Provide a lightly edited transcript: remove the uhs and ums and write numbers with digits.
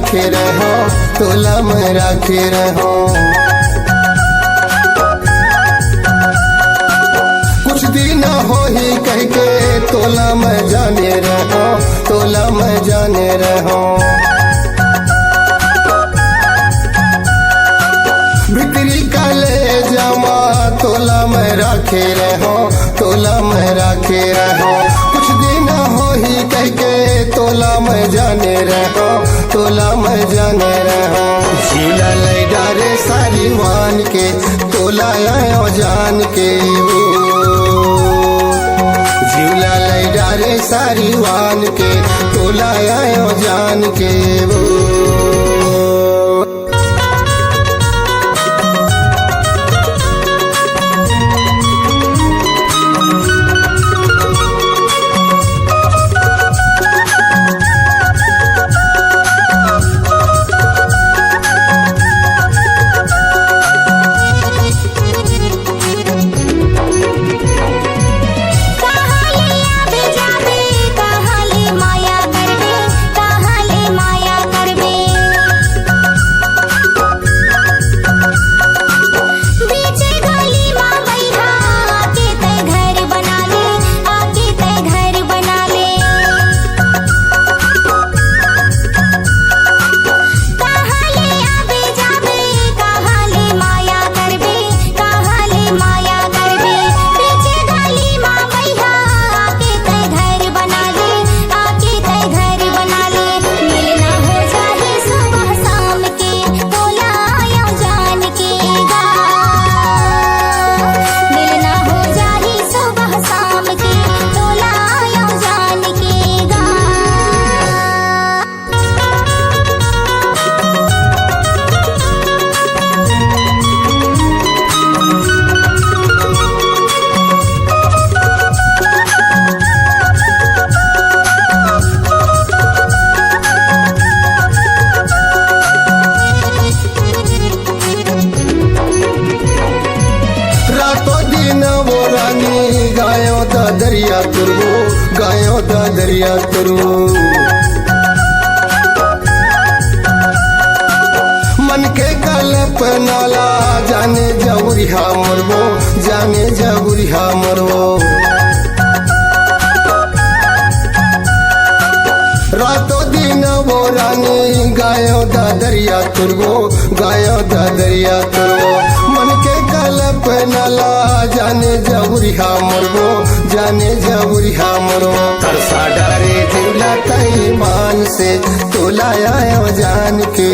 राखे रहो, तोला में राखे रहो। कुछ दिन हो ही कह के तोला में जाने रहो, तोला में जाने रहो। बिक्री का ले जामा तोला में राखे रहो, तोला में राखे रहो। कुछ दिन हो ही कह के तोला में जाने रहो, तोला में जाने रहो। झीला ले डारे सारी मान के तोला आयो जान के, झूला ले डारे सारी वान के तोला आयो जान के वो। दरिया तुरवो गायों दा दरिया तुरवो। मन के कल्पनाला जाने जबुरिहा मरवो, जाने जबुरिहा मरवो। रातों दिन वो रानी गायों दा दरिया तुरवो, गायों दा दरिया तुरवो। मन के कल्पनाला जाने जबुरिहा मरवो, जाने जबुरिहा मरवो। तरसा डारे दिला कई मान से तोला आयो जान के।